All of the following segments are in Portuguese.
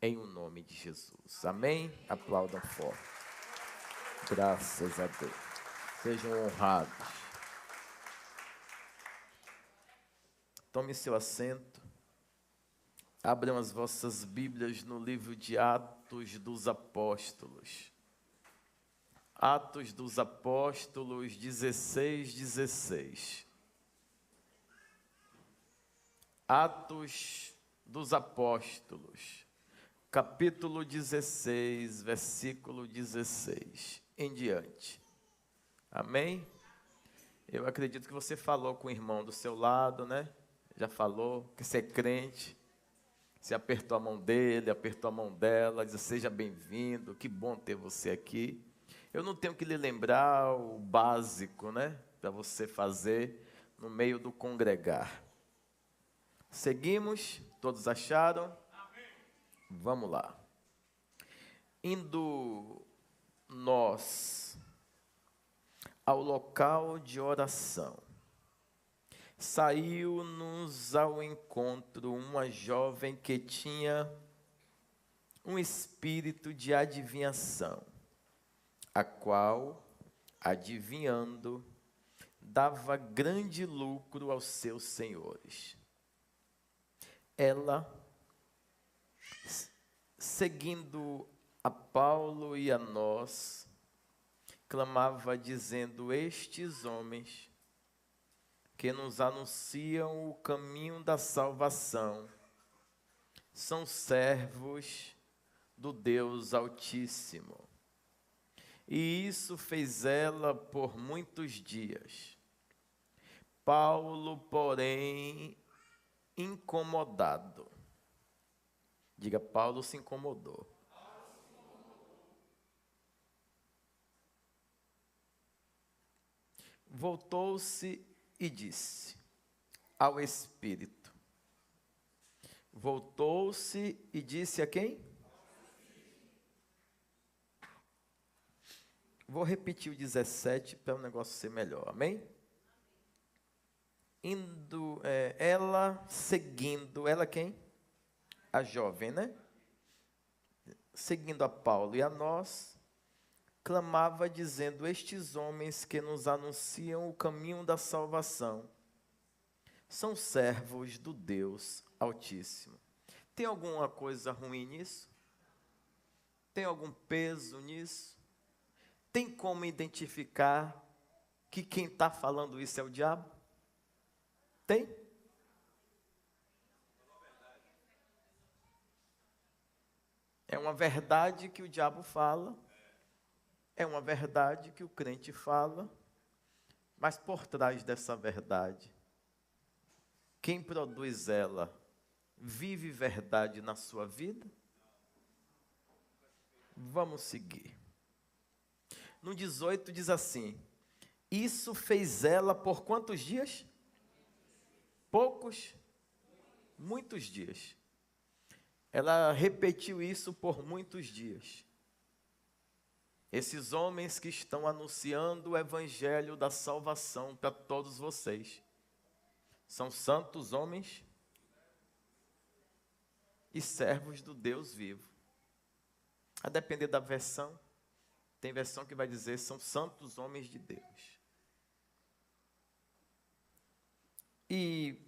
em o nome de Jesus. Amém? Aplaudam forte. Graças a Deus. Sejam honrados. Tome seu assento. Abram as vossas Bíblias no livro de Atos dos Apóstolos. Atos dos Apóstolos 16:16. Atos dos Apóstolos, capítulo 16, versículo 16 em diante. Amém? Eu acredito que você falou com o irmão do seu lado, né? Já falou que você é crente. Você apertou a mão dele, apertou a mão dela, diz: seja bem-vindo, que bom ter você aqui. Eu não tenho que lhe lembrar o básico, né? Para você fazer no meio do congregar. Seguimos, todos acharam? Amém. Vamos lá. Indo nós ao local de oração, saiu-nos ao encontro uma jovem que tinha um espírito de adivinhação, a qual, adivinhando, dava grande lucro aos seus senhores. Ela, seguindo a Paulo e a nós, clamava dizendo: estes homens que nos anunciam o caminho da salvação são servos do Deus Altíssimo. E isso fez ela por muitos dias. Paulo, porém, incomodado. Diga: Paulo se incomodou. Voltou-se e disse ao Espírito. Voltou-se e disse a quem? Vou repetir o 17 para o negócio ser melhor, amém? Ela seguindo, ela quem? A jovem, né? Seguindo a Paulo e a nós, clamava dizendo: estes homens que nos anunciam o caminho da salvação são servos do Deus Altíssimo. Tem alguma coisa ruim nisso? Tem algum peso nisso? Tem como identificar que quem está falando isso é o diabo? Tem? É uma verdade que o diabo fala, é uma verdade que o crente fala, mas por trás dessa verdade, quem produz ela, vive verdade na sua vida? Vamos seguir. No 18 diz assim: isso fez ela por quantos dias? Poucos? Muitos dias. Ela repetiu isso por muitos dias. Esses homens que estão anunciando o evangelho da salvação para todos vocês, são santos homens e servos do Deus vivo. A depender da versão, tem versão que vai dizer: são santos homens de Deus. E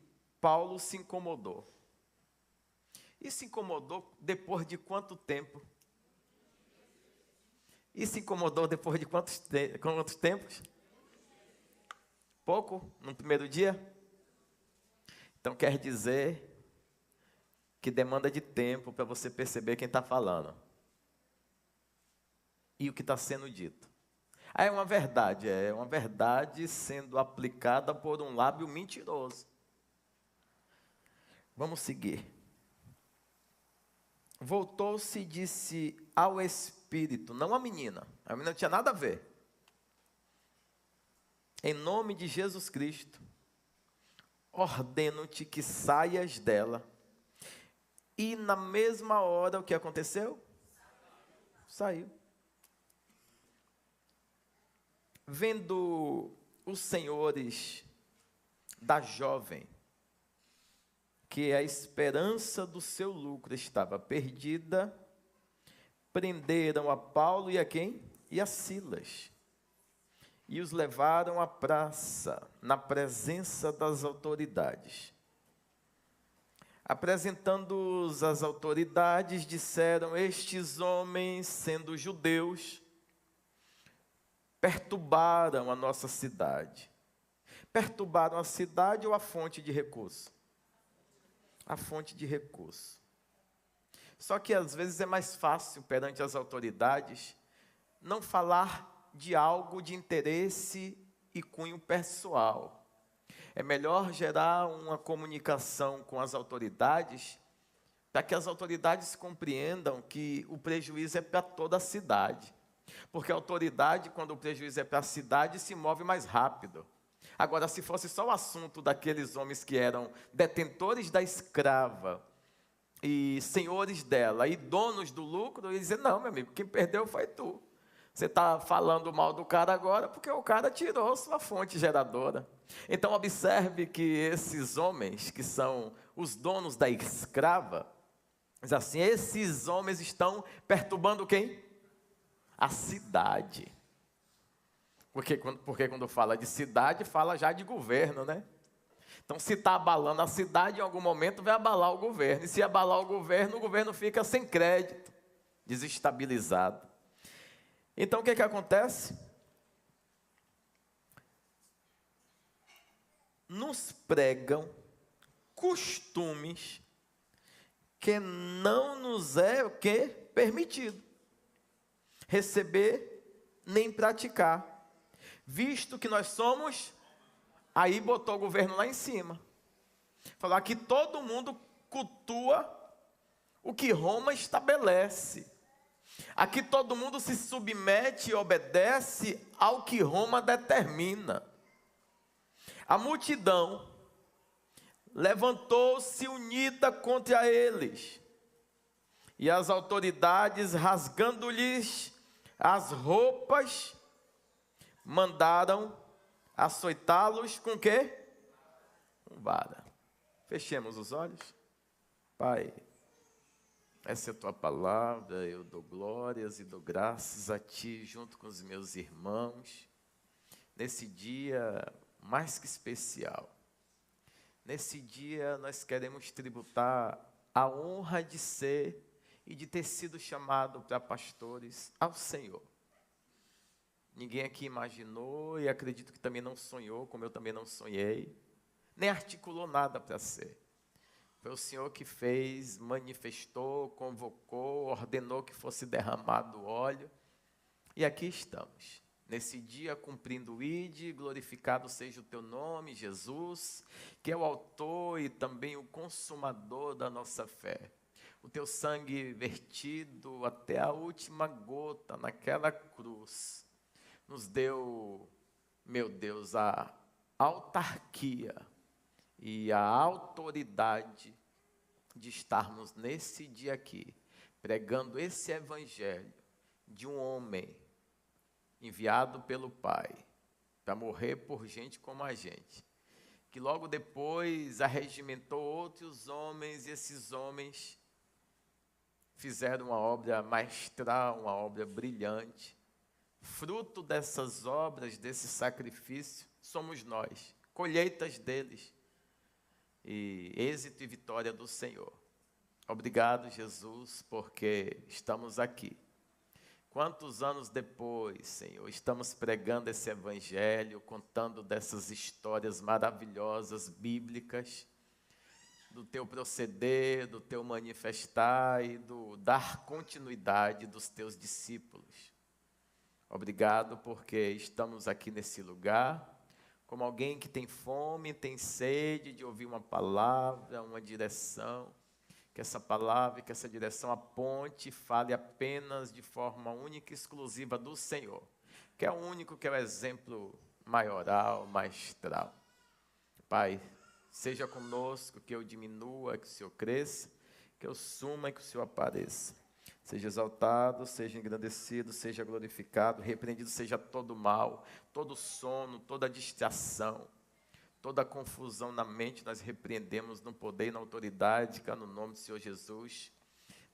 Paulo se incomodou. E se incomodou depois de quanto tempo? E se incomodou depois de quantos tempos? Pouco? No primeiro dia? Então quer dizer que demanda de tempo para você perceber quem está falando e o que está sendo dito. É uma verdade sendo aplicada por um lábio mentiroso. Vamos seguir. Voltou-se e disse ao Espírito, não à menina. A menina não tinha nada a ver. Em nome de Jesus Cristo, ordeno-te que saias dela. E na mesma hora, o que aconteceu? Saiu. Vendo os senhores da jovem que a esperança do seu lucro estava perdida, prenderam a Paulo e a quem? E a Silas. E os levaram à praça, na presença das autoridades. Apresentando-os às autoridades, disseram: estes homens, sendo judeus, perturbaram a nossa cidade. Perturbaram a cidade ou a fonte de recurso? A fonte de recurso. Só que às vezes é mais fácil, perante as autoridades, não falar de algo de interesse e cunho pessoal. É melhor gerar uma comunicação com as autoridades, para que as autoridades compreendam que o prejuízo é para toda a cidade. Porque a autoridade, quando o prejuízo é para a cidade, se move mais rápido. Agora, se fosse só o assunto daqueles homens que eram detentores da escrava, e senhores dela, e donos do lucro, eles diziam: não, meu amigo, quem perdeu foi tu. Você está falando mal do cara agora, porque o cara tirou sua fonte geradora. Então, observe que esses homens, que são os donos da escrava, diz assim: esses homens estão perturbando quem? A cidade. Porque quando fala de cidade, fala já de governo, né? Então, se está abalando a cidade, em algum momento vai abalar o governo. E se abalar o governo fica sem crédito, desestabilizado. Então, o que acontece? Nos pregam costumes que não nos é o que? Permitido receber nem praticar, visto que nós somos. Aí botou o governo lá em cima. Falou: aqui todo mundo cultua o que Roma estabelece. Aqui todo mundo se submete e obedece ao que Roma determina. A multidão levantou-se unida contra eles. E as autoridades, rasgando-lhes as roupas, mandaram açoitá-los com quê? Com vara. Fechemos os olhos. Pai, essa é a tua palavra, eu dou glórias e dou graças a ti, junto com os meus irmãos, nesse dia mais que especial. Nesse dia nós queremos tributar a honra de ser e de ter sido chamado para pastores ao Senhor. Ninguém aqui imaginou e acredito que também não sonhou, como eu também não sonhei, nem articulou nada para ser. Foi o Senhor que fez, manifestou, convocou, ordenou que fosse derramado óleo. E aqui estamos, nesse dia cumprindo o ide, glorificado seja o teu nome, Jesus, que é o autor e também o consumador da nossa fé. O teu sangue vertido até a última gota naquela cruz, nos deu, meu Deus, a autarquia e a autoridade de estarmos nesse dia aqui, pregando esse evangelho de um homem enviado pelo Pai, para morrer por gente como a gente, que logo depois arregimentou outros homens, e esses homens fizeram uma obra maestral, uma obra brilhante. Fruto dessas obras, desse sacrifício, somos nós, colheitas deles, e êxito e vitória do Senhor. Obrigado, Jesus, porque estamos aqui. Quantos anos depois, Senhor, estamos pregando esse evangelho, contando dessas histórias maravilhosas, bíblicas, do teu proceder, do teu manifestar e do dar continuidade dos teus discípulos. Obrigado porque estamos aqui nesse lugar, como alguém que tem fome, tem sede de ouvir uma palavra, uma direção, que essa palavra e que essa direção aponte e fale apenas de forma única e exclusiva do Senhor, que é o único que é o exemplo maioral, maestral. Pai, seja conosco, que eu diminua, que o Senhor cresça, que eu suma e que o Senhor apareça. Seja exaltado, seja engrandecido, seja glorificado, repreendido seja todo mal, todo sono, toda distração, Toda confusão na mente nós repreendemos no poder e na autoridade, que é no nome do Senhor Jesus.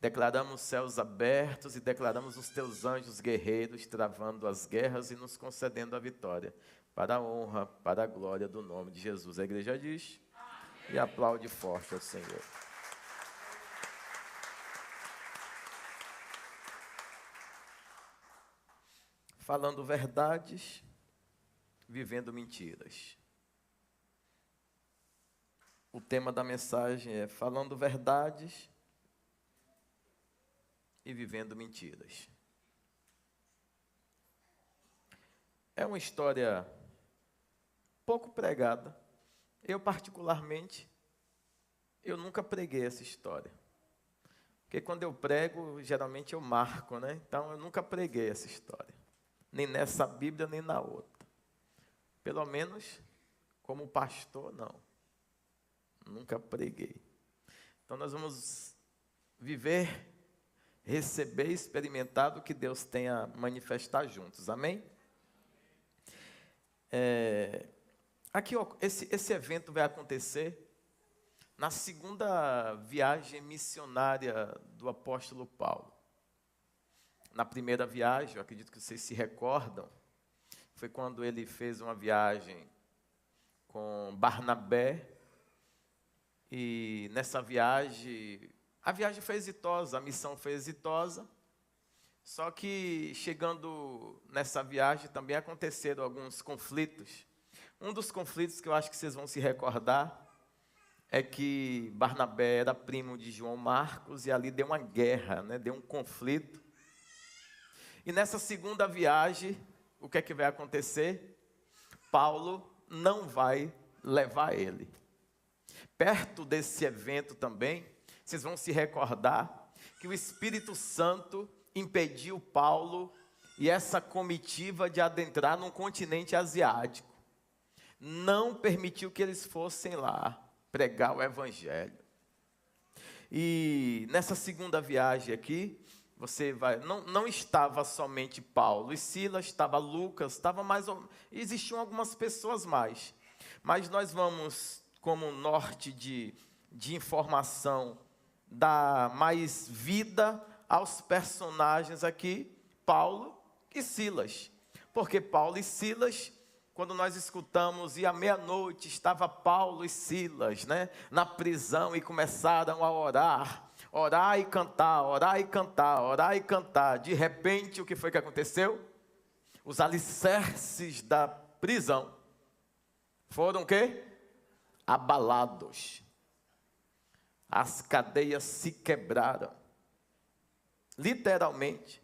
Declaramos céus abertos e declaramos os teus anjos guerreiros travando as guerras e nos concedendo a vitória, para a honra, para a glória do nome de Jesus. A igreja diz e aplaude forte ao Senhor. Falando verdades, vivendo mentiras. O tema da mensagem é falando verdades e vivendo mentiras. É uma história pouco pregada. Eu, particularmente, eu nunca preguei essa história. Porque quando eu prego, geralmente eu marco, né? Então, eu nunca preguei essa história. Nem nessa Bíblia, nem na outra. Pelo menos, como pastor, não. Nunca preguei. Então, nós vamos viver, receber e experimentar do que Deus tem a manifestar juntos. Amém? Aqui, ó, esse evento vai acontecer na segunda viagem missionária do apóstolo Paulo. Na primeira viagem, eu acredito que vocês se recordam, foi quando ele fez uma viagem com Barnabé. E nessa viagem, a viagem foi exitosa, a missão foi exitosa. Só que chegando nessa viagem também aconteceram alguns conflitos. Um dos conflitos que eu acho que vocês vão se recordar é que Barnabé era primo de João Marcos e ali deu uma guerra, né? Deu um conflito. E nessa segunda viagem, o que é que vai acontecer? Paulo não vai levar ele. Perto desse evento também, vocês vão se recordar que o Espírito Santo impediu Paulo e essa comitiva de adentrar num continente asiático. Não permitiu que eles fossem lá pregar o Evangelho. E nessa segunda viagem aqui, não estava somente Paulo e Silas, estava Lucas, existiam algumas pessoas mais. Mas nós vamos, como norte de informação, dar mais vida aos personagens aqui, Paulo e Silas. Porque Paulo e Silas, quando nós escutamos, e à meia-noite estava Paulo e Silas, né, na prisão, e começaram a orar e cantar, orar e cantar, orar e cantar. De repente, o que foi que aconteceu? Os alicerces da prisão foram o quê? Abalados. As cadeias se quebraram. Literalmente,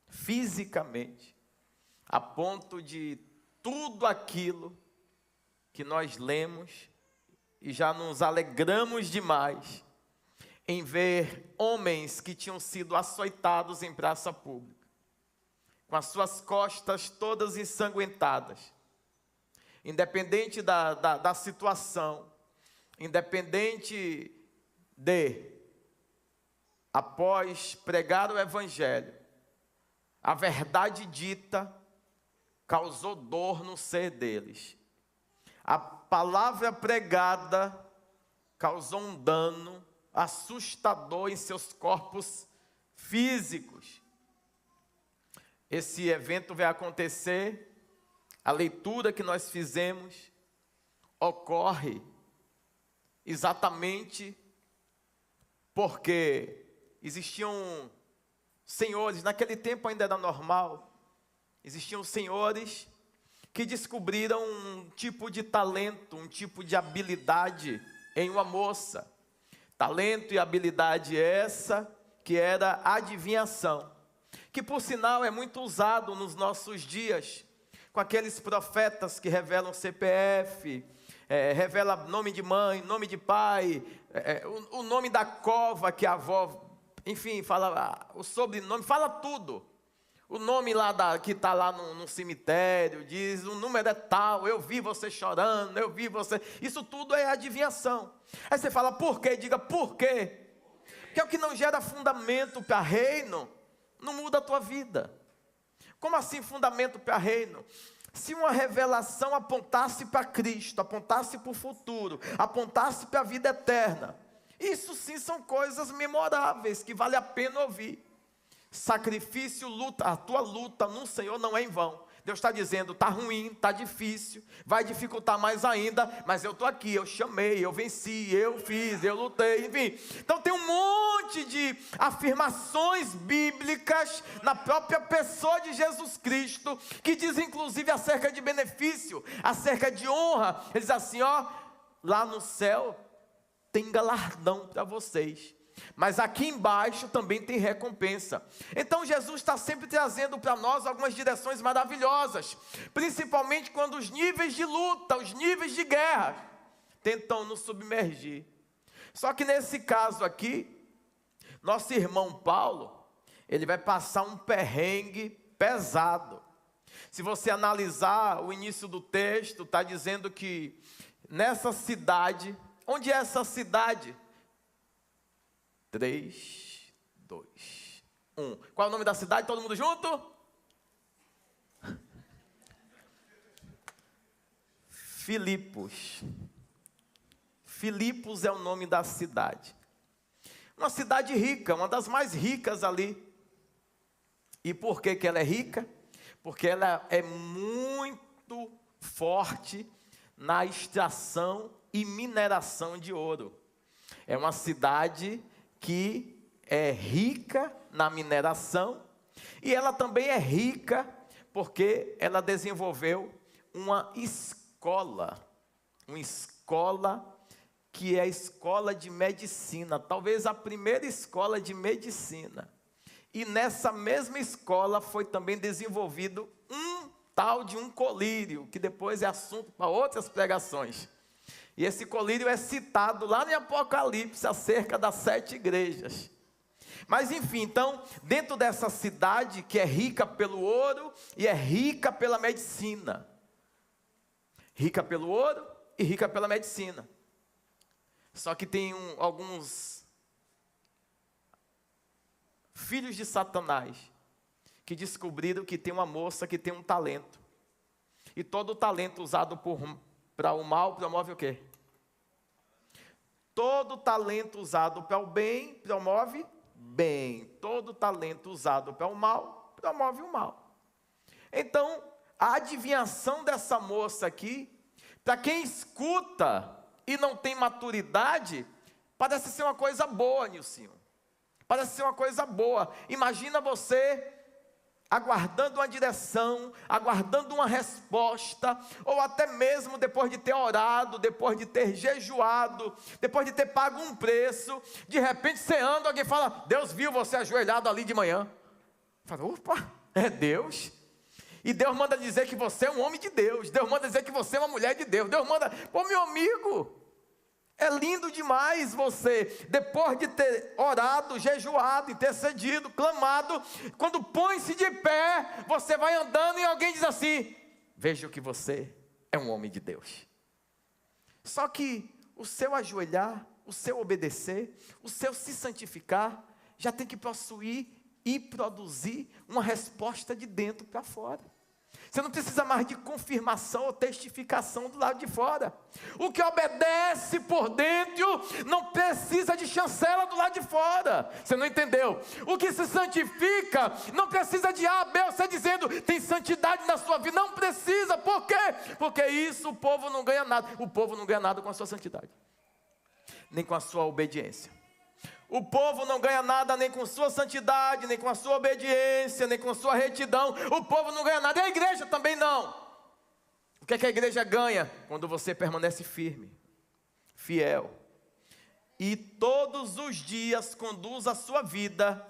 fisicamente, a ponto de tudo aquilo que nós lemos e já nos alegramos demais em ver homens que tinham sido açoitados em praça pública, com as suas costas todas ensanguentadas, independente da situação, independente após pregar o Evangelho, a verdade dita causou dor no ser deles. A palavra pregada causou um dano assustador em seus corpos físicos. Esse evento vai acontecer, a leitura que nós fizemos ocorre exatamente porque existiam senhores, naquele tempo ainda era normal, existiam senhores que descobriram um tipo de talento, um tipo de habilidade em uma moça. Talento e habilidade essa que era a adivinhação, que por sinal é muito usado nos nossos dias, com aqueles profetas que revelam CPF, revela nome de mãe, nome de pai, o nome da cova que a avó, enfim, fala o sobrenome, fala tudo. O nome lá que está lá no cemitério, diz, o número é tal, eu vi você chorando, eu vi você... Isso tudo é adivinhação. Aí você fala, por quê? Diga, por quê? Porque é o que não gera fundamento para reino, não muda a tua vida. Como assim fundamento para reino? Se uma revelação apontasse para Cristo, apontasse para o futuro, apontasse para a vida eterna, isso sim são coisas memoráveis, que vale a pena ouvir. Sacrifício, luta, a tua luta no Senhor não é em vão. Deus está dizendo, está ruim, está difícil, vai dificultar mais ainda, mas eu estou aqui, eu chamei, eu venci, eu fiz, eu lutei, enfim. Então tem um monte de afirmações bíblicas na própria pessoa de Jesus Cristo, que diz inclusive acerca de benefício, acerca de honra. Ele diz assim, ó, lá no céu tem galardão para vocês, mas aqui embaixo também tem recompensa. Então Jesus está sempre trazendo para nós algumas direções maravilhosas, principalmente quando os níveis de luta, os níveis de guerra tentam nos submergir. Só que nesse caso aqui, nosso irmão Paulo, ele vai passar um perrengue pesado. Se você analisar o início do texto, está dizendo que nessa cidade, onde é essa cidade? 3, 2, 1. Qual é o nome da cidade? Todo mundo junto? Filipos. Filipos é o nome da cidade. Uma cidade rica, uma das mais ricas ali. E por que ela é rica? Porque ela é muito forte na extração e mineração de ouro. É uma cidade que é rica na mineração, e ela também é rica porque ela desenvolveu uma escola que é a escola de medicina, talvez a primeira escola de medicina. E nessa mesma escola foi também desenvolvido um tal de um colírio, que depois é assunto para outras pregações. E esse colírio é citado lá em Apocalipse, acerca das 7 igrejas. Mas enfim, então, dentro dessa cidade que é rica pelo ouro e é rica pela medicina. Rica pelo ouro e rica pela medicina. Só que tem alguns filhos de Satanás que descobriram que tem uma moça que tem um talento. E todo o talento usado para o mal promove o quê? Todo talento usado para o bem promove bem. Todo talento usado para o mal promove o mal. Então, a adivinhação dessa moça aqui, para quem escuta e não tem maturidade, parece ser uma coisa boa, Nilcinho. Parece ser uma coisa boa. Imagina você aguardando uma direção, aguardando uma resposta, ou até mesmo depois de ter orado, depois de ter jejuado, depois de ter pago um preço, de repente você anda, alguém fala, Deus viu você ajoelhado ali de manhã. Fala, opa, é Deus? E Deus manda dizer que você é um homem de Deus, Deus manda dizer que você é uma mulher de Deus, Deus manda, pô, meu amigo, é lindo demais você, depois de ter orado, jejuado, intercedido, clamado, quando põe-se de pé, você vai andando e alguém diz assim, veja que você é um homem de Deus. Só que o seu ajoelhar, o seu obedecer, o seu se santificar, já tem que possuir e produzir uma resposta de dentro para fora. Você não precisa mais de confirmação ou testificação do lado de fora. O que obedece por dentro não precisa de chancela do lado de fora. Você não entendeu? O que se santifica não precisa de A, B ou C dizendo tem santidade na sua vida. Não precisa. Por quê? Porque isso o povo não ganha nada. O povo não ganha nada com a sua santidade, nem com a sua obediência. O povo não ganha nada nem com sua santidade, nem com a sua obediência, nem com a sua retidão. O povo não ganha nada, e a igreja também não. O que é que a igreja ganha? Quando você permanece firme, fiel, e todos os dias conduz a sua vida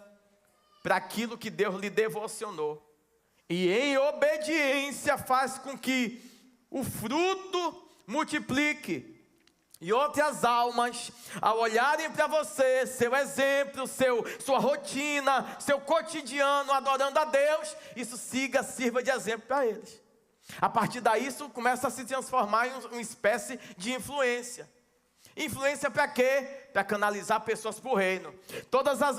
para aquilo que Deus lhe devocionou, e em obediência faz com que o fruto multiplique. E outras almas, ao olharem para você, seu exemplo, sua rotina, seu cotidiano, adorando a Deus, isso sirva de exemplo para eles. A partir daí, isso começa a se transformar em uma espécie de influência. Influência para quê? Para canalizar pessoas para o reino.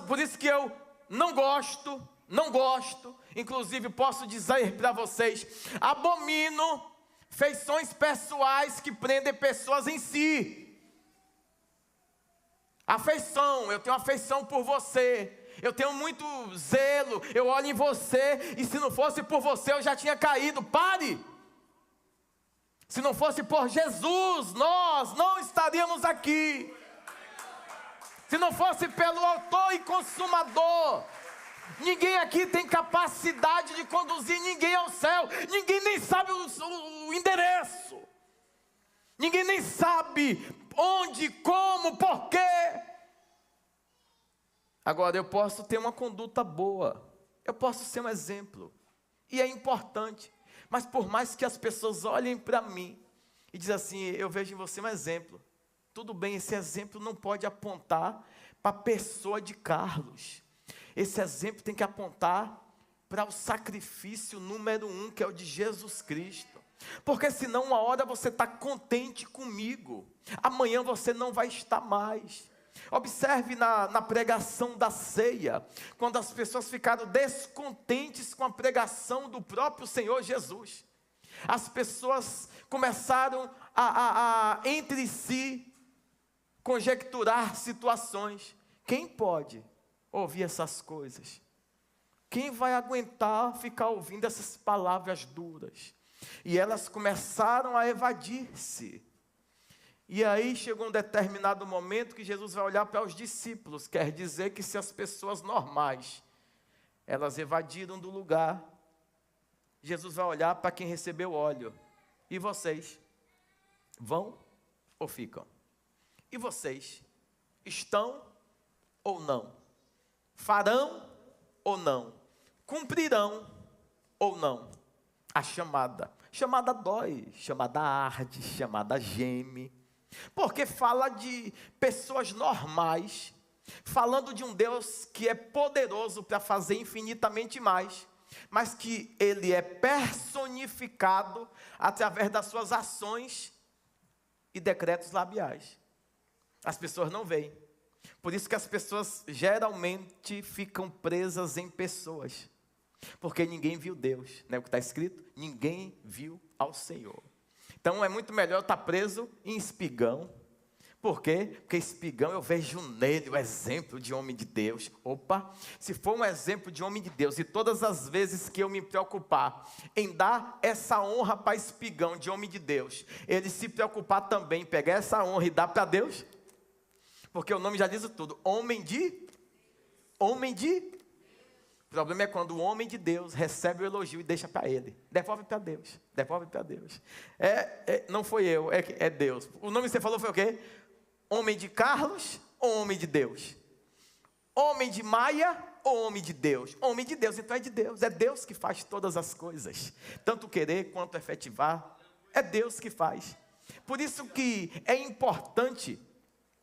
Por isso que eu não gosto não gosto, inclusive posso dizer para vocês, abomino feições pessoais que prendem pessoas em si. Afeição, eu tenho afeição por você, eu tenho muito zelo, eu olho em você, e se não fosse por você eu já tinha caído. Pare! Se não fosse por Jesus, nós não estaríamos aqui. Se não fosse pelo autor e consumador, ninguém aqui tem capacidade de conduzir ninguém ao céu. Ninguém nem sabe o endereço. Ninguém nem sabe onde, como, porquê. Agora, eu posso ter uma conduta boa. Eu posso ser um exemplo. E é importante. Mas por mais que as pessoas olhem para mim e dizem assim, eu vejo em você um exemplo. Tudo bem, esse exemplo não pode apontar para a pessoa de Carlos. Esse exemplo tem que apontar para o sacrifício número 1, que é o de Jesus Cristo. Porque senão uma hora você está contente comigo, amanhã você não vai estar mais. Observe na pregação da ceia, quando as pessoas ficaram descontentes com a pregação do próprio Senhor Jesus. As pessoas começaram a entre si conjecturar situações. Quem pode ouvir essas coisas? Quem vai aguentar ficar ouvindo essas palavras duras? E elas começaram a evadir-se. E aí chegou um determinado momento que Jesus vai olhar para os discípulos. Quer dizer que se as pessoas normais, elas evadiram do lugar, Jesus vai olhar para quem recebeu óleo. E vocês? Vão ou ficam? E vocês? Estão ou não? Farão ou não? Cumprirão ou não? A chamada dói, chamada arde, chamada geme, porque fala de pessoas normais, falando de um Deus que é poderoso para fazer infinitamente mais, mas que Ele é personificado através das suas ações e decretos labiais. As pessoas não veem, por isso que as pessoas geralmente ficam presas em pessoas, porque ninguém viu Deus, não é o que está escrito? Ninguém viu ao Senhor. Então é muito melhor estar preso em espigão. Por quê? Porque espigão eu vejo nele o exemplo de homem de Deus. Opa, se for um exemplo de homem de Deus, e todas as vezes que eu me preocupar em dar essa honra para espigão de homem de Deus, ele se preocupar também em pegar essa honra e dar para Deus, porque o nome já diz tudo, homem de. O problema é quando o homem de Deus recebe o elogio e deixa para ele. Devolve para Deus. Não foi eu, é Deus. O nome que você falou foi o quê? Homem de Carlos ou homem de Deus? Homem de Maia ou homem de Deus? Homem de Deus, então é de Deus. É Deus que faz todas as coisas. Tanto querer quanto efetivar. É Deus que faz. Por isso que é importante,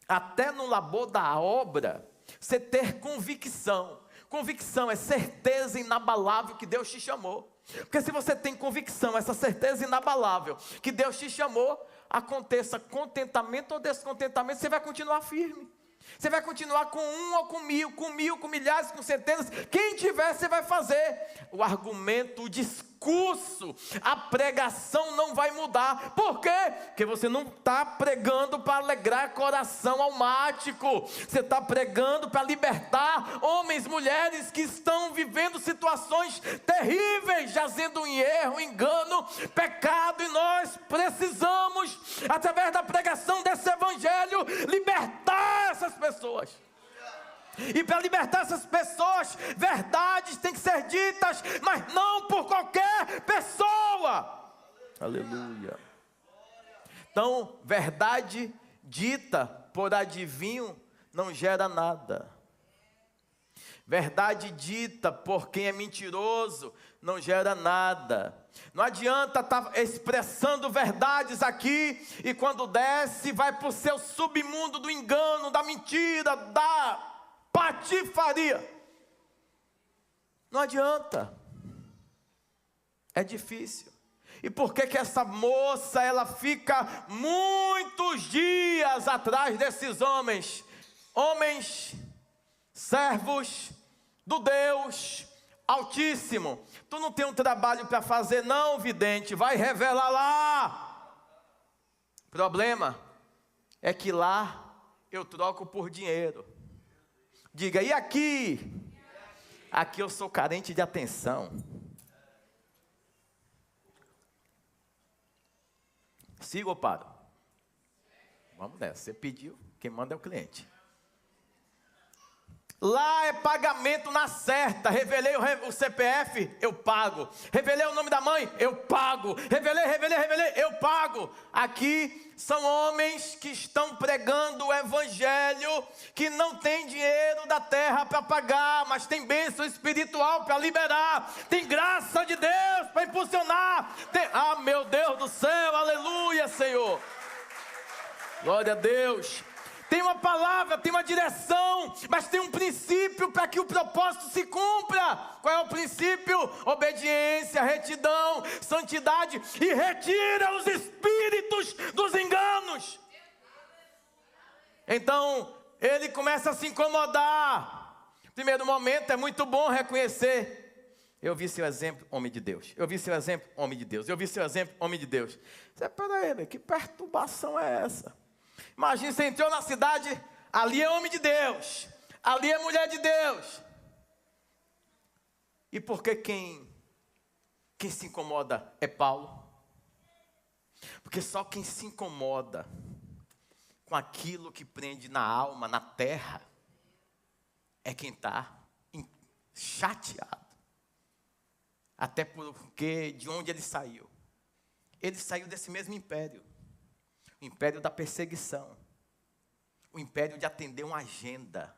até no labor da obra, você ter convicção. Convicção é certeza inabalável que Deus te chamou. Porque se você tem convicção, essa certeza inabalável que Deus te chamou, aconteça contentamento ou descontentamento, você vai continuar firme. Você vai continuar com 1 ou com 1000, com milhares, com centenas. Quem tiver, você vai fazer. O argumento, o discurso, a pregação não vai mudar. Por quê? Porque você não está pregando para alegrar coração almático. Você está pregando para libertar homens, mulheres que estão vivendo situações terríveis, jazendo em erro, engano, pecado. E nós precisamos, através da pregação desse evangelho, libertar essas pessoas. E para libertar essas pessoas, verdades têm que ser ditas, mas não por qualquer pessoa. Aleluia. Então, verdade dita por adivinho não gera nada. Verdade dita por quem é mentiroso não gera nada. Não adianta estar expressando verdades aqui e quando desce vai para o seu submundo do engano, da mentira, da patifaria. Não adianta. É difícil. E por que essa moça, ela fica muitos dias atrás desses homens? Homens, servos do Deus Altíssimo, tu não tem um trabalho para fazer não, vidente, vai revelar lá. Problema é que lá eu troco por dinheiro. Diga, e aqui? Aqui eu sou carente de atenção. Siga ou paro? Vamos nessa, você pediu, quem manda é o cliente. Lá é pagamento na certa. Revelei o CPF, eu pago. Revelei o nome da mãe, eu pago. Revelei, eu pago. Aqui são homens que estão pregando o evangelho, que não tem dinheiro da terra para pagar, mas tem bênção espiritual para liberar, tem graça de Deus para impulsionar. Ah, meu Deus do céu, aleluia, Senhor. Glória a Deus. Tem uma palavra, tem uma direção, mas tem um princípio para que o propósito se cumpra. Qual é o princípio? Obediência, retidão, santidade e retira os espíritos dos enganos. Então, ele começa a se incomodar. Primeiro momento, é muito bom reconhecer. Eu vi seu exemplo, homem de Deus. Eu vi seu exemplo, homem de Deus. Eu vi seu exemplo, homem de Deus. Peraí, que perturbação é essa? Imagina, você entrou na cidade, ali é homem de Deus, ali é mulher de Deus. E por que quem se incomoda é Paulo? Porque só quem se incomoda com aquilo que prende na alma, na terra, é quem está chateado. Até porque de onde ele saiu? Ele saiu desse mesmo império. O império da perseguição, o império de atender uma agenda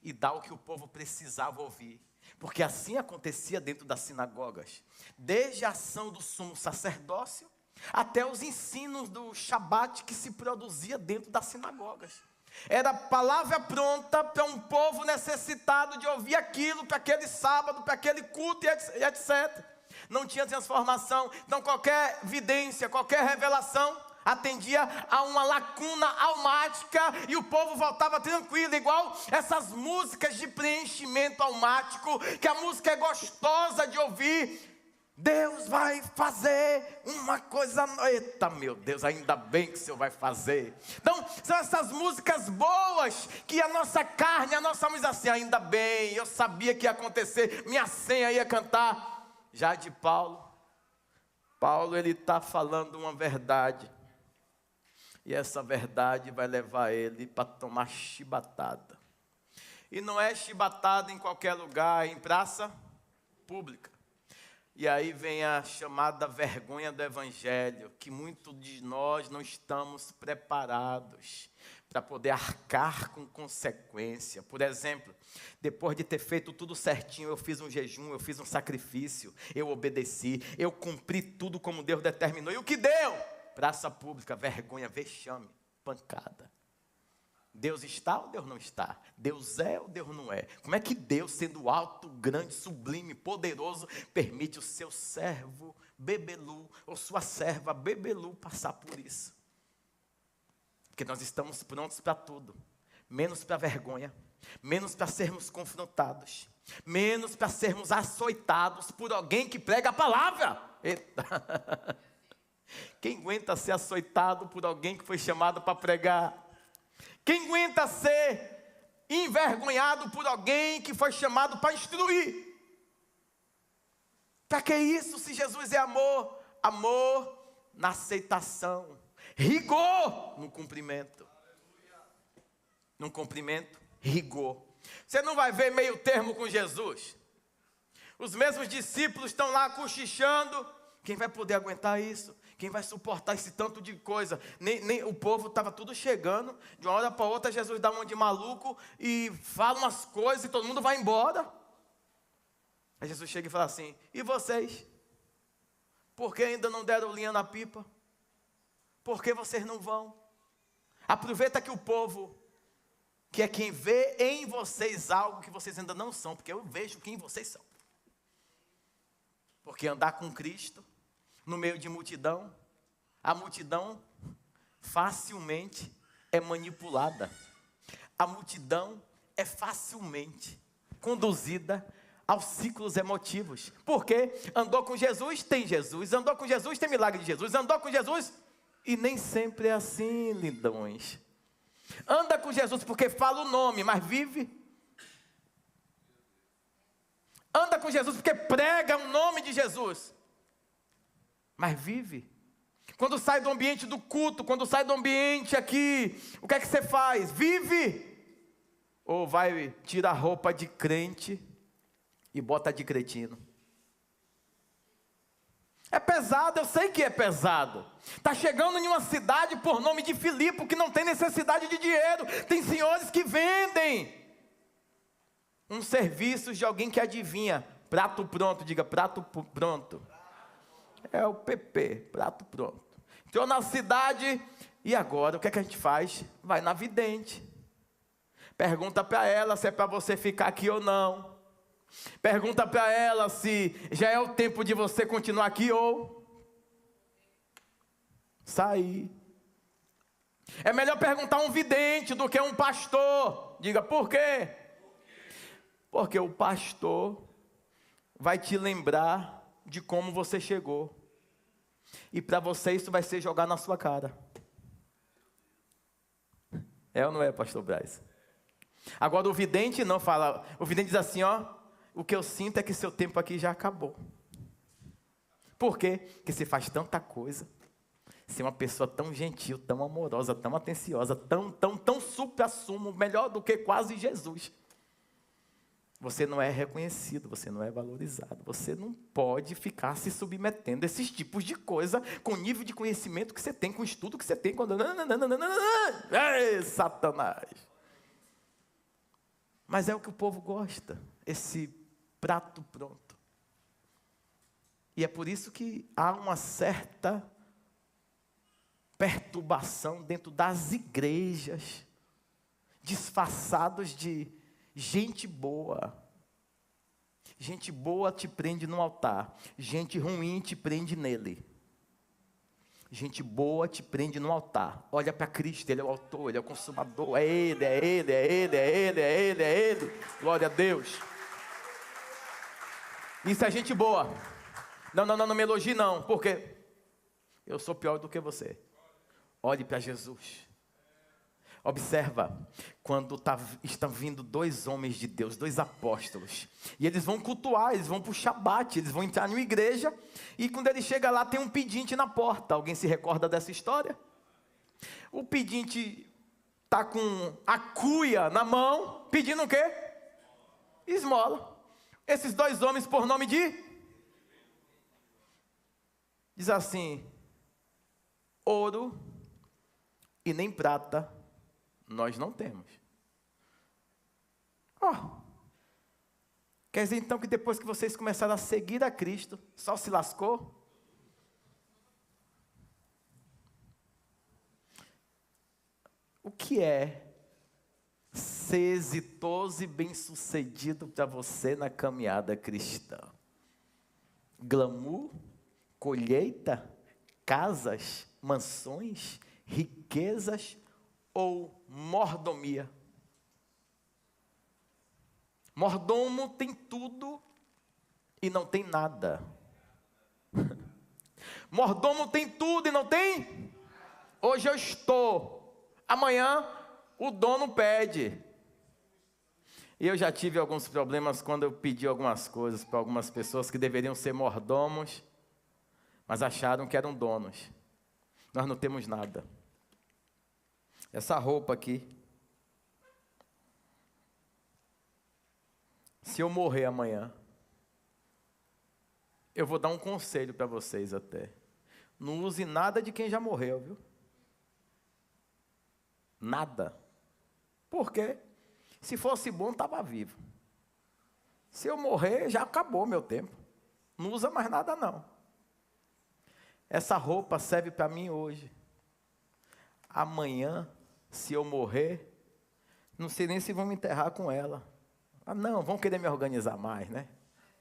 e dar o que o povo precisava ouvir, porque assim acontecia dentro das sinagogas, desde a ação do sumo sacerdócio, até os ensinos do Shabat que se produzia dentro das sinagogas. Era palavra pronta para um povo necessitado de ouvir aquilo, para aquele sábado, para aquele culto e etc. Não tinha transformação, então qualquer vidência, qualquer revelação, atendia a uma lacuna almática e o povo voltava tranquilo, igual essas músicas de preenchimento almático, que a música é gostosa de ouvir. Deus vai fazer uma coisa, eita meu Deus, ainda bem que o Senhor vai fazer. Então, são essas músicas boas, que a nossa carne, a nossa alma diz assim, ainda bem, eu sabia que ia acontecer, minha senha ia cantar. Já de Paulo, ele está falando uma verdade. E essa verdade vai levar ele para tomar chibatada. E não é chibatada em qualquer lugar, é em praça pública. E aí vem a chamada vergonha do evangelho, que muitos de nós não estamos preparados para poder arcar com consequência. Por exemplo, depois de ter feito tudo certinho, eu fiz um jejum, eu fiz um sacrifício, eu obedeci, eu cumpri tudo como Deus determinou. E o que deu? Praça pública, vergonha, vexame, pancada. Deus está ou Deus não está? Deus é ou Deus não é? Como é que Deus, sendo alto, grande, sublime, poderoso, permite o seu servo Bebelu, ou sua serva Bebelu passar por isso? Porque nós estamos prontos para tudo, menos para vergonha, menos para sermos confrontados, menos para sermos açoitados por alguém que prega a palavra. Eita! Quem aguenta ser açoitado por alguém que foi chamado para pregar? Quem aguenta ser envergonhado por alguém que foi chamado para instruir? Para que isso, se Jesus é amor? Amor na aceitação, rigor no cumprimento. No cumprimento, rigor. Você não vai ver meio termo com Jesus. Os mesmos discípulos estão lá cochichando. Quem vai poder aguentar isso? Quem vai suportar esse tanto de coisa? Nem o povo estava tudo chegando. De uma hora para outra, Jesus dá uma de maluco e fala umas coisas e todo mundo vai embora. Aí Jesus chega e fala assim, e vocês? Por que ainda não deram linha na pipa? Por que vocês não vão? Aproveita que o povo, que é quem vê em vocês algo que vocês ainda não são, porque eu vejo quem vocês são. Porque andar com Cristo no meio de multidão, a multidão facilmente é manipulada. A multidão é facilmente conduzida aos ciclos emotivos. Porque andou com Jesus, tem Jesus. Andou com Jesus, tem milagre de Jesus. Andou com Jesus, e nem sempre é assim, lindões. Anda com Jesus porque fala o nome, mas vive. Anda com Jesus porque prega o nome de Jesus, mas vive. Quando sai do ambiente do culto, quando sai do ambiente aqui, o que é que você faz? Vive. Ou vai, tira a roupa de crente e bota de cretino. É pesado, eu sei que é pesado. Está chegando em uma cidade por nome de Filipe, que não tem necessidade de dinheiro. Tem senhores que vendem um serviço de alguém que adivinha. Prato pronto, diga prato pronto. É o PP, prato pronto. Entrou na cidade, e agora o que é que a gente faz? Vai na vidente. Pergunta para ela se é para você ficar aqui ou não. Pergunta para ela se já é o tempo de você continuar aqui ou sair. É melhor perguntar a um vidente do que a um pastor. Diga, por quê? Porque o pastor vai te lembrar de como você chegou. E para você isso vai ser jogar na sua cara. É ou não é, pastor Braz? Agora o vidente não fala. O vidente diz assim, ó. O que eu sinto é que seu tempo aqui já acabou. Por quê? Porque você faz tanta coisa. Você é uma pessoa tão gentil, tão amorosa, tão atenciosa, tão supra-sumo, melhor do que quase Jesus. Você não é reconhecido, você não é valorizado. Você não pode ficar se submetendo a esses tipos de coisa com o nível de conhecimento que você tem, com o estudo que você tem. Ei, Satanás! Mas é o que o povo gosta, esse prato pronto. E é por isso que há uma certa perturbação dentro das igrejas, disfarçados de gente boa. Gente boa te prende no altar, gente ruim te prende nele. Gente boa te prende no altar. Olha para Cristo, Ele é o autor, Ele é o consumador. É Ele, é Ele, é Ele, é Ele, é Ele, é Ele. Glória a Deus. Isso é gente boa. Não me elogie não. Por quê? Eu sou pior do que você. Olhe para Jesus. Observa, quando estão vindo dois homens de Deus, dois apóstolos, e eles vão cultuar, eles vão para o Shabat, eles vão entrar em uma igreja, e quando ele chega lá tem um pedinte na porta. Alguém se recorda dessa história? O pedinte está com a cuia na mão, pedindo o quê? Esmola. Esses dois homens, por nome de... Diz assim, ouro e nem prata nós não temos. Quer dizer então que depois que vocês começaram a seguir a Cristo, só se lascou? O que é ser exitoso e bem-sucedido para você na caminhada cristã? Glamour? Colheita? Casas? Mansões? Riquezas? Ou mordomia? Mordomo tem tudo e não tem nada. Mordomo tem tudo e não tem? Hoje eu estou, amanhã o dono pede. E eu já tive alguns problemas quando eu pedi algumas coisas para algumas pessoas que deveriam ser mordomos, mas acharam que eram donos. Nós não temos nada. Essa roupa aqui, se eu morrer amanhã, eu vou dar um conselho para vocês até. Não use nada de quem já morreu, viu? Nada. Por quê? Se fosse bom, estava vivo. Se eu morrer, já acabou meu tempo. Não usa mais nada, não. Essa roupa serve para mim hoje. Amanhã, se eu morrer, não sei nem se vão me enterrar com ela. Não, vão querer me organizar mais, né?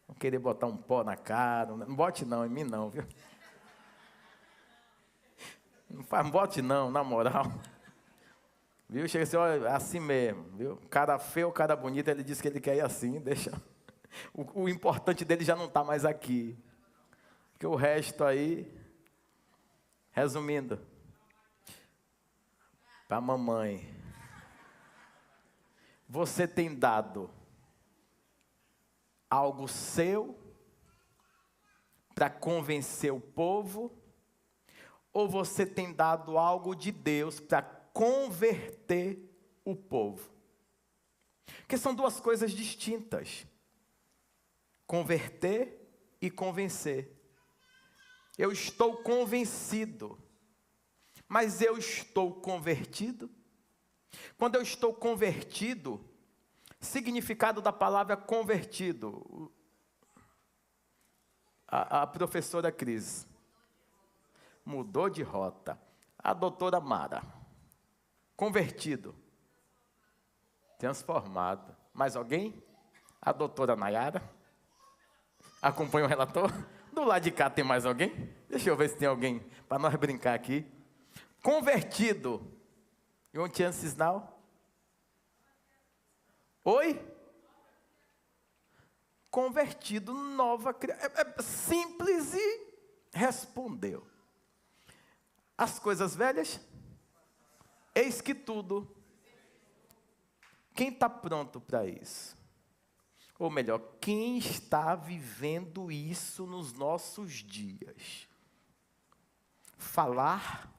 Vão querer botar um pó na cara. Não bote não, em mim não, viu? Não bote não, na moral. Viu? Chega assim, olha, assim mesmo, viu? Cara feio, cara bonito, ele diz que ele quer ir assim, deixa. O importante dele já não está mais aqui. Porque o resto aí, resumindo, para a mamãe, você tem dado algo seu para convencer o povo, ou você tem dado algo de Deus para converter o povo? Porque são duas coisas distintas. Converter e convencer. Eu estou convencido, mas eu estou convertido? Quando eu estou convertido, significado da palavra convertido. A professora Cris mudou de rota. A doutora Mara, convertido, transformado. Mais alguém? A doutora Nayara? Acompanha o relator? Do lado de cá tem mais alguém? Deixa eu ver se tem alguém, para nós brincar aqui. Convertido. You want chances now? Oi? Convertido, nova criatura. É simples e respondeu. As coisas velhas, eis que tudo. Quem está pronto para isso? Ou melhor, quem está vivendo isso nos nossos dias? Falar,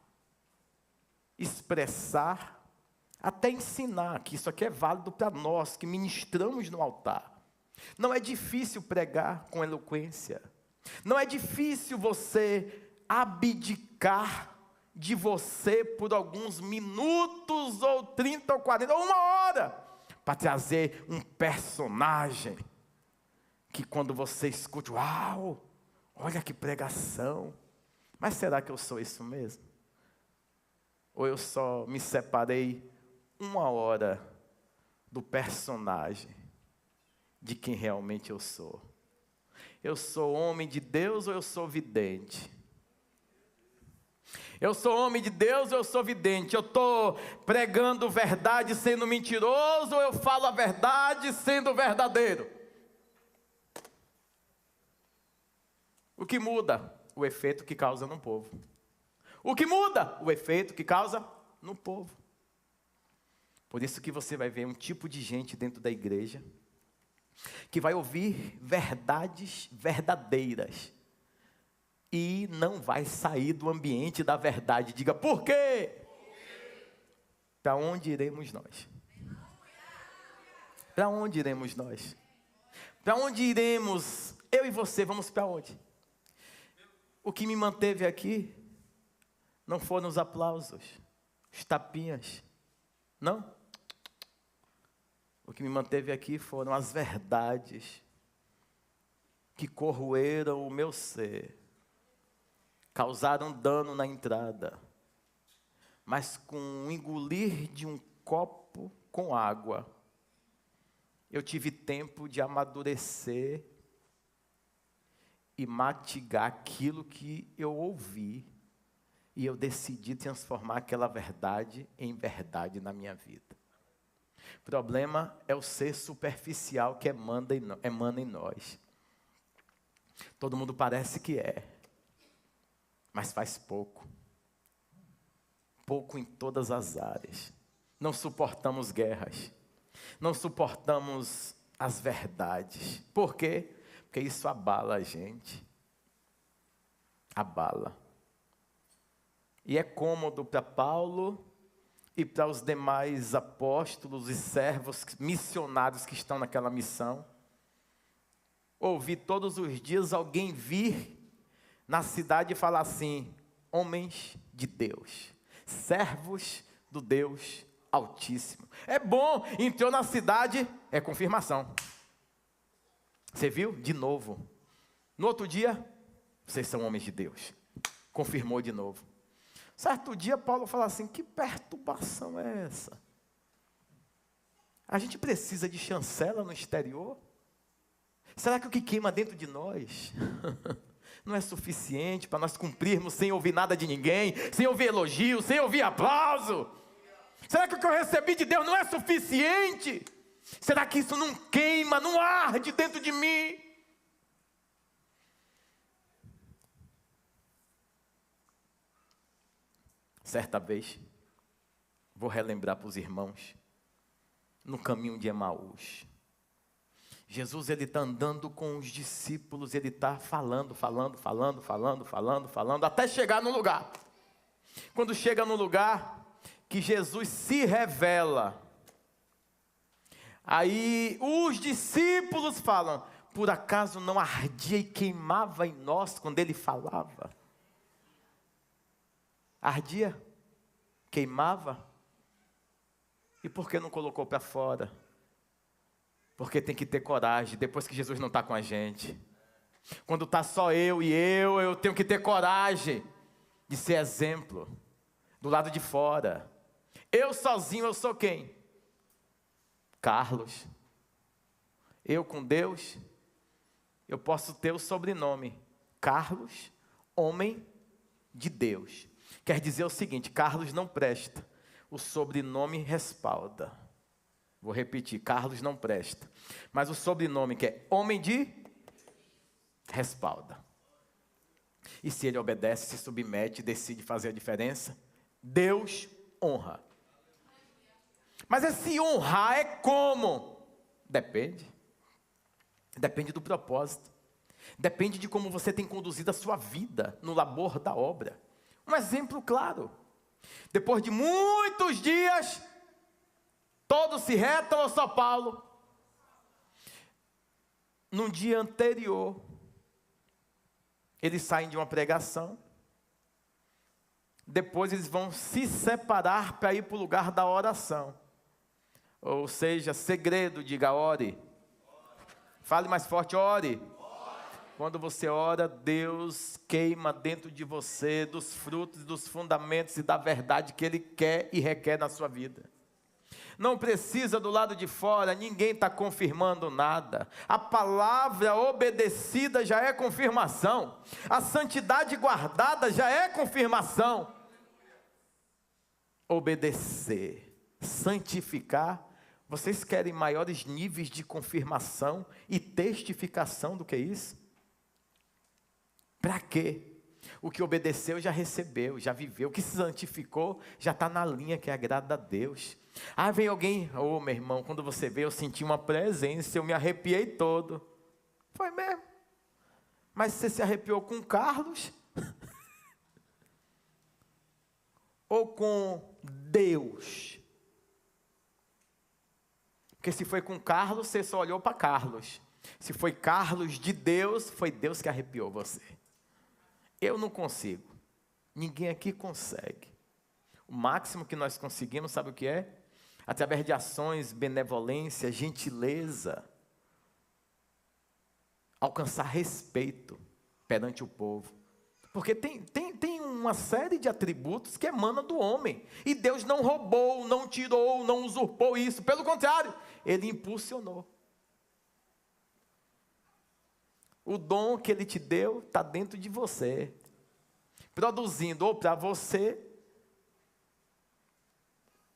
expressar, até ensinar, que isso aqui é válido para nós, que ministramos no altar. Não é difícil pregar com eloquência. Não é difícil você abdicar de você por alguns minutos, ou 30, ou 40, ou 1 hora, para trazer um personagem que quando você escute, uau, olha que pregação. Mas será que eu sou isso mesmo? Ou eu só me separei 1 hora do personagem de quem realmente eu sou? Eu sou homem de Deus ou eu sou vidente? Eu sou homem de Deus ou eu sou vidente? Eu estou pregando verdade sendo mentiroso ou eu falo a verdade sendo verdadeiro? O que muda? O efeito que causa no povo. O que muda? O efeito que causa no povo. Por isso que você vai ver um tipo de gente dentro da igreja que vai ouvir verdades verdadeiras e não vai sair do ambiente da verdade. Diga, por quê? Para onde iremos nós? Para onde iremos nós? Para onde iremos? Eu e você, vamos para onde? O que me manteve aqui não foram os aplausos, os tapinhas, não. O que me manteve aqui foram as verdades que corroeram o meu ser, causaram dano na entrada, mas com o engolir de um copo com água, eu tive tempo de amadurecer e mastigar aquilo que eu ouvi, e eu decidi transformar aquela verdade em verdade na minha vida. O problema é o ser superficial que emana em nós. Todo mundo parece que é, mas faz pouco. Pouco em todas as áreas. Não suportamos guerras. Não suportamos as verdades. Por quê? Porque isso abala a gente. Abala. E é cômodo para Paulo e para os demais apóstolos e servos missionários que estão naquela missão, ouvir todos os dias alguém vir na cidade e falar assim: homens de Deus, servos do Deus Altíssimo. É bom, entrou na cidade, é confirmação. Você viu? De novo. No outro dia, vocês são homens de Deus. Confirmou de novo. Certo dia, Paulo fala assim: que perturbação é essa? A gente precisa de chancela no exterior? Será que o que queima dentro de nós não é suficiente para nós cumprirmos sem ouvir nada de ninguém, sem ouvir elogio, sem ouvir aplauso? Será que o que eu recebi de Deus não é suficiente Será que isso não queima, não arde dentro de mim? Certa vez, vou relembrar para os irmãos, no caminho de Emaús, Jesus, ele está andando com os discípulos, ele está falando, até chegar no lugar. Quando chega no lugar, que Jesus se revela, aí os discípulos falam, por acaso não ardia e queimava em nós quando ele falava? Ardia? Queimava? E por que não colocou para fora? Porque tem que ter coragem, depois que Jesus não está com a gente. Quando está só eu e eu tenho que ter coragem de ser exemplo, do lado de fora. Eu sozinho, eu sou quem? Carlos. Eu com Deus, eu posso ter o sobrenome Carlos, homem de Deus. Quer dizer o seguinte, Carlos não presta, o sobrenome respalda. Vou repetir, Carlos não presta, mas o sobrenome que é homem de respalda. E se ele obedece, se submete, decide fazer a diferença, Deus honra. Mas esse honrar é como? Depende. Depende do propósito. Depende de como você tem conduzido a sua vida no labor da obra. Um exemplo claro. Depois de muitos dias, todos se retam ou só Paulo? Num dia anterior, eles saem de uma pregação. Depois eles vão se separar para ir para o lugar da oração. Ou seja, segredo, diga ore. Fale mais forte, ore. Quando você ora, Deus queima dentro de você dos frutos, dos fundamentos e da verdade que Ele quer e requer na sua vida. Não precisa do lado de fora, ninguém está confirmando nada. A palavra obedecida já é confirmação. A santidade guardada já é confirmação. Obedecer, santificar. Vocês querem maiores níveis de confirmação e testificação do que isso? Para quê? O que obedeceu já recebeu, já viveu. O que se santificou já está na linha que agrada a Deus. Ah, vem alguém, meu irmão, quando você veio eu senti uma presença, eu me arrepiei todo. Foi mesmo. Mas você se arrepiou com Carlos? Ou com Deus? Porque se foi com Carlos, você só olhou para Carlos. Se foi Carlos de Deus, foi Deus que arrepiou você. Eu não consigo. Ninguém aqui consegue. O máximo que nós conseguimos, sabe o que é? Através de ações, benevolência, gentileza. Alcançar respeito perante o povo. Porque tem uma série de atributos que emana do homem. E Deus não roubou, não tirou, não usurpou isso. Pelo contrário, Ele impulsionou. O dom que Ele te deu está dentro de você. Produzindo ou para você,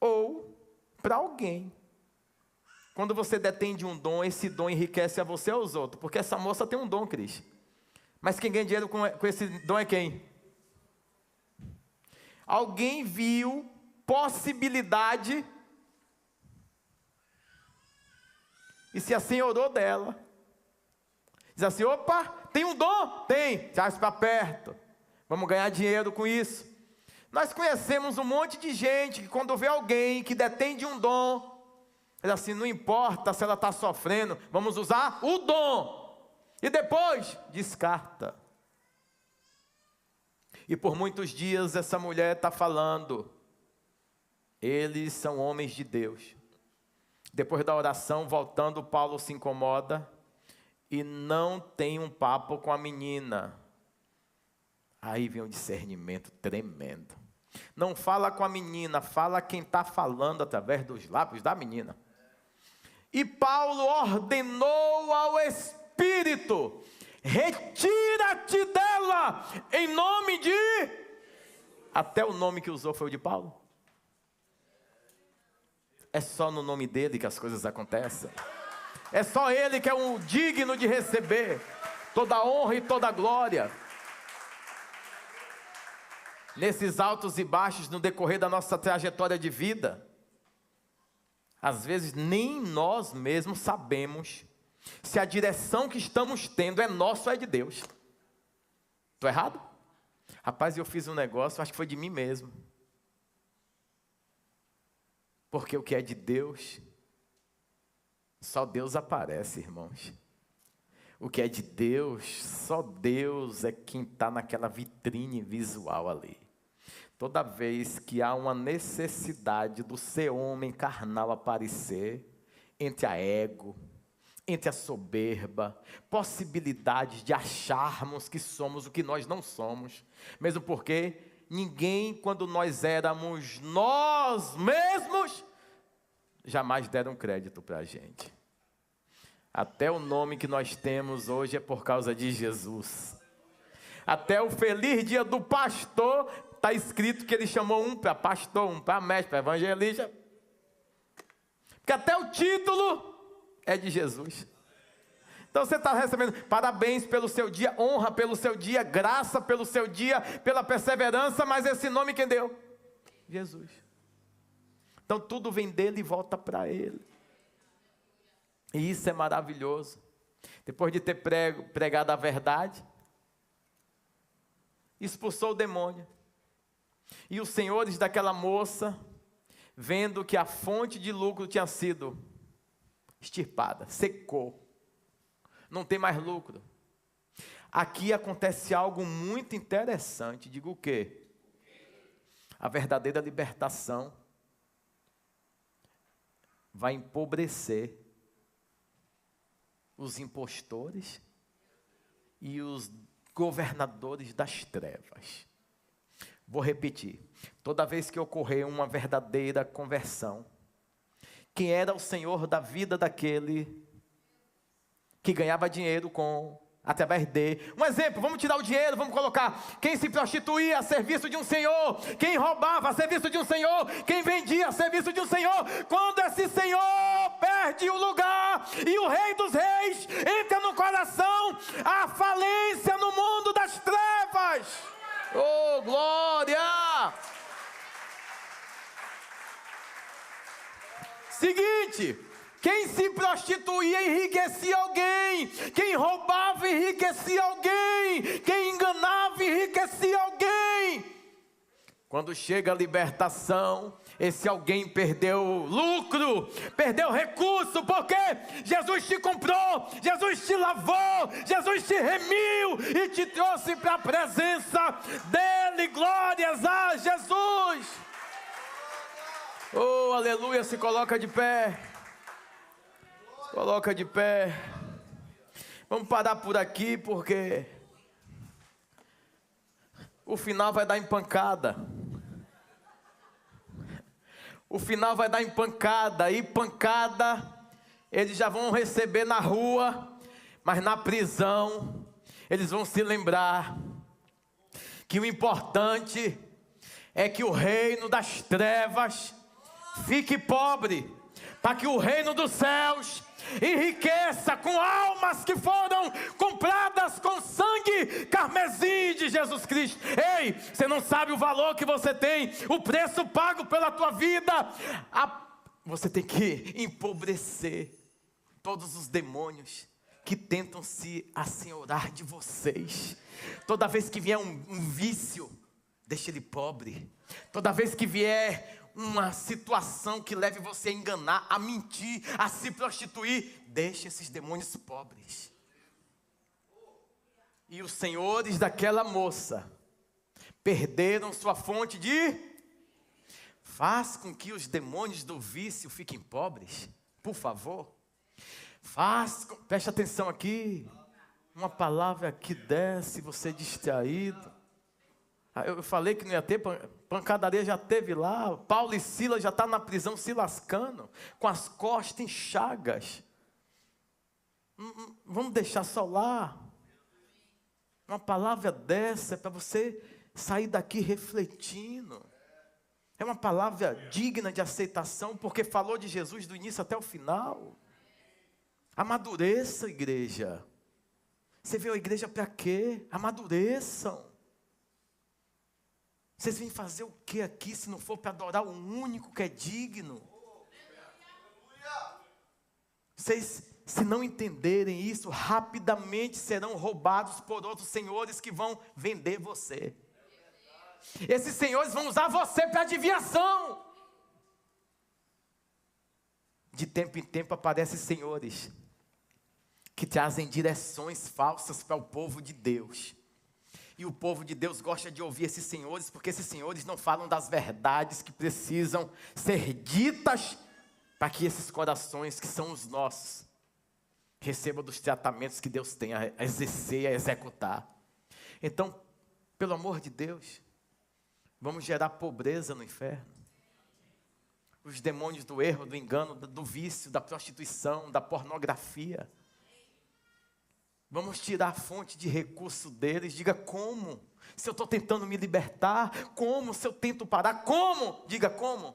ou para alguém. Quando você detém de um dom, esse dom enriquece a você ou aos outros. Porque essa moça tem um dom, Cris. Mas quem ganha dinheiro com esse dom é quem? Alguém viu possibilidade e se assenhorou dela. Diz assim, opa, tem um dom? Tem, traz para perto. Vamos ganhar dinheiro com isso. Nós conhecemos um monte de gente que quando vê alguém que detém de um dom, diz assim, não importa se ela está sofrendo, vamos usar o dom. E depois, descarta. E por muitos dias essa mulher está falando, eles são homens de Deus. Depois da oração, voltando, Paulo se incomoda e não tem um papo com a menina. Aí vem um discernimento tremendo. Não fala com a menina, fala quem está falando através dos lábios da menina. E Paulo ordenou ao Espírito, retira-te dela, em nome de... Até o nome que usou foi o de Paulo. É só no nome dele que as coisas acontecem. É só ele que é o digno de receber toda a honra e toda a glória. Nesses altos e baixos no decorrer da nossa trajetória de vida, às vezes nem nós mesmos sabemos se a direção que estamos tendo é nossa ou é de Deus. Estou errado? Rapaz, eu fiz um negócio, acho que foi de mim mesmo. Porque o que é de Deus, só Deus aparece, irmãos. O que é de Deus, só Deus é quem está naquela vitrine visual ali. Toda vez que há uma necessidade do ser homem carnal aparecer, entre a ego, entre a soberba, possibilidades de acharmos que somos o que nós não somos, mesmo porque ninguém, quando nós éramos nós mesmos, jamais deram crédito para a gente. Até o nome que nós temos hoje é por causa de Jesus. Até o feliz dia do pastor, está escrito que ele chamou um para pastor, um para mestre, para evangelista. Porque até o título é de Jesus. Então você está recebendo parabéns pelo seu dia, honra pelo seu dia, graça pelo seu dia, pela perseverança, mas esse nome quem deu? Jesus. Então tudo vem dele e volta para ele. E isso é maravilhoso. Depois de ter pregado a verdade, expulsou o demônio. E os senhores daquela moça, vendo que a fonte de lucro tinha sido extirpada, secou, não tem mais lucro. Aqui acontece algo muito interessante. Digo o quê? A verdadeira libertação vai empobrecer os impostores e os governadores das trevas. Vou repetir. Toda vez que ocorrer uma verdadeira conversão, quem era o senhor da vida daquele que ganhava dinheiro através de... Um exemplo, vamos tirar o dinheiro, vamos colocar quem se prostituía a serviço de um senhor, quem roubava a serviço de um senhor, quem vendia a serviço de um senhor. Quando esse senhor perde o lugar e o rei dos reis entra no coração, a falência no mundo das trevas. Oh, glória! Seguinte, quem se prostituía enriquecia alguém, quem roubava enriquecia alguém, quem enganava enriquecia alguém. Quando chega a libertação, esse alguém perdeu lucro, perdeu recurso, porque Jesus te comprou, Jesus te lavou, Jesus te remiu e te trouxe para a presença dele. Glórias a Jesus. Oh, aleluia, se coloca de pé. Coloca de pé. Vamos parar por aqui, porque o final vai dar em pancada. O final vai dar em pancada. E pancada eles já vão receber na rua, mas na prisão eles vão se lembrar que o importante é que o reino das trevas fique pobre, para que o reino dos céus enriqueça com almas que foram compradas com sangue carmesim de Jesus Cristo. Ei, você não sabe o valor que você tem, o preço pago pela tua vida. Você tem que empobrecer todos os demônios que tentam se assenhorar de vocês. Toda vez que vier um vício, deixe ele pobre. Toda vez que vier uma situação que leve você a enganar, a mentir, a se prostituir, deixe esses demônios pobres. E os senhores daquela moça perderam sua fonte de... Faz com que os demônios do vício fiquem pobres, por favor. Preste atenção aqui. Uma palavra que desce, você distraído. Eu falei que não ia ter, pancadaria já teve lá. Paulo e Silas já estão na prisão se lascando, com as costas em chagas. Vamos deixar só lá. Uma palavra dessa é para você sair daqui refletindo. É uma palavra digna de aceitação, porque falou de Jesus do início até o final. Amadureça, igreja. Você veio à igreja para quê? Amadureçam. Vocês vêm fazer o que aqui, se não for para adorar o único que é digno? Vocês, se não entenderem isso, rapidamente serão roubados por outros senhores que vão vender você. Esses senhores vão usar você para adivinhação. De tempo em tempo aparecem senhores que trazem direções falsas para o povo de Deus. E o povo de Deus gosta de ouvir esses senhores, porque esses senhores não falam das verdades que precisam ser ditas para que esses corações, que são os nossos, recebam dos tratamentos que Deus tem a exercer, a executar. Então, pelo amor de Deus, vamos gerar pobreza no inferno. Os demônios do erro, do engano, do vício, da prostituição, da pornografia. Vamos tirar a fonte de recurso deles. Diga como? Se eu estou tentando me libertar, como? Se eu tento parar, como? Diga como?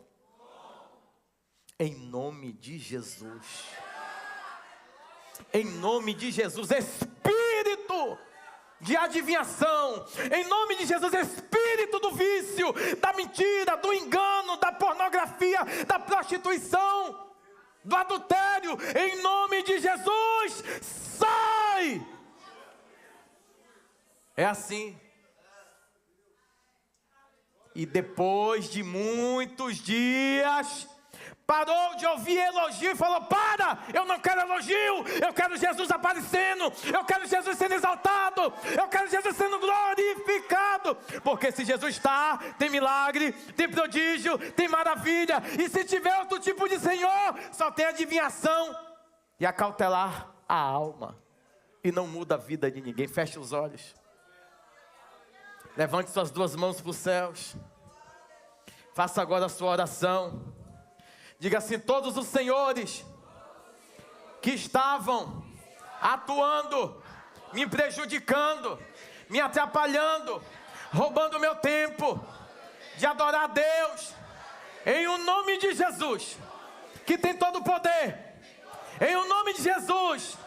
Em nome de Jesus. Em nome de Jesus, espírito de adivinhação, em nome de Jesus, espírito do vício, da mentira, do engano, da pornografia, da prostituição, do adultério, em nome de Jesus, sai! É assim. E depois de muitos dias, parou de ouvir elogio e falou: para, eu não quero elogio, eu quero Jesus aparecendo, eu quero Jesus sendo exaltado, eu quero Jesus sendo glorificado, porque se Jesus está, tem milagre, tem prodígio, tem maravilha, e se tiver outro tipo de Senhor, só tem adivinhação e acautelar a alma, e não muda a vida de ninguém. Feche os olhos, levante suas duas mãos para os céus, faça agora a sua oração. Diga assim: todos os senhores que estavam atuando, me prejudicando, me atrapalhando, roubando meu tempo de adorar a Deus, em o nome de Jesus, que tem todo o poder, em o nome de Jesus,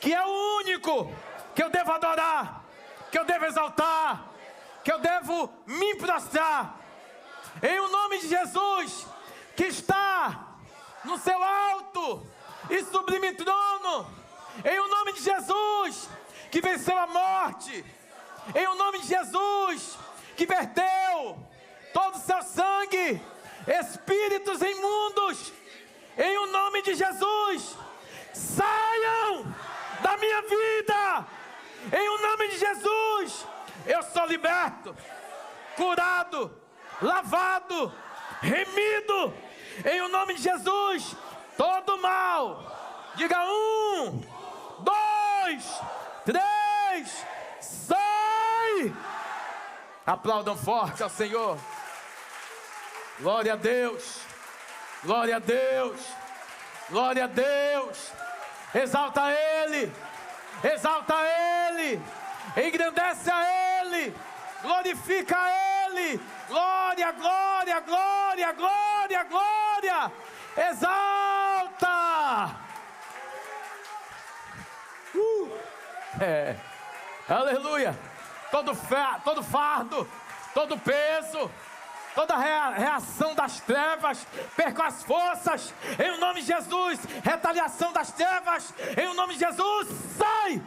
que é o único que eu devo adorar, que eu devo exaltar, que eu devo me prostrar, em o nome de Jesus, que está no seu alto e sublime trono, em o nome de Jesus, que venceu a morte, em o nome de Jesus, que verteu todo o seu sangue, espíritos imundos, em o nome de Jesus, saiam da minha vida, em o nome de Jesus, eu sou liberto, curado, lavado, remido, em o nome de Jesus, todo mal, diga 1, 2, 3, sai! Aplaudam forte ao Senhor. Glória a Deus, glória a Deus, glória a Deus. Exalta Ele, engrandece a Ele, glorifica a Ele. Glória, glória, glória, glória, glória. Exalta. Aleluia. Todo fardo, todo peso, toda reação das trevas, perca as forças, em nome de Jesus. Retaliação das trevas, em nome de Jesus, sai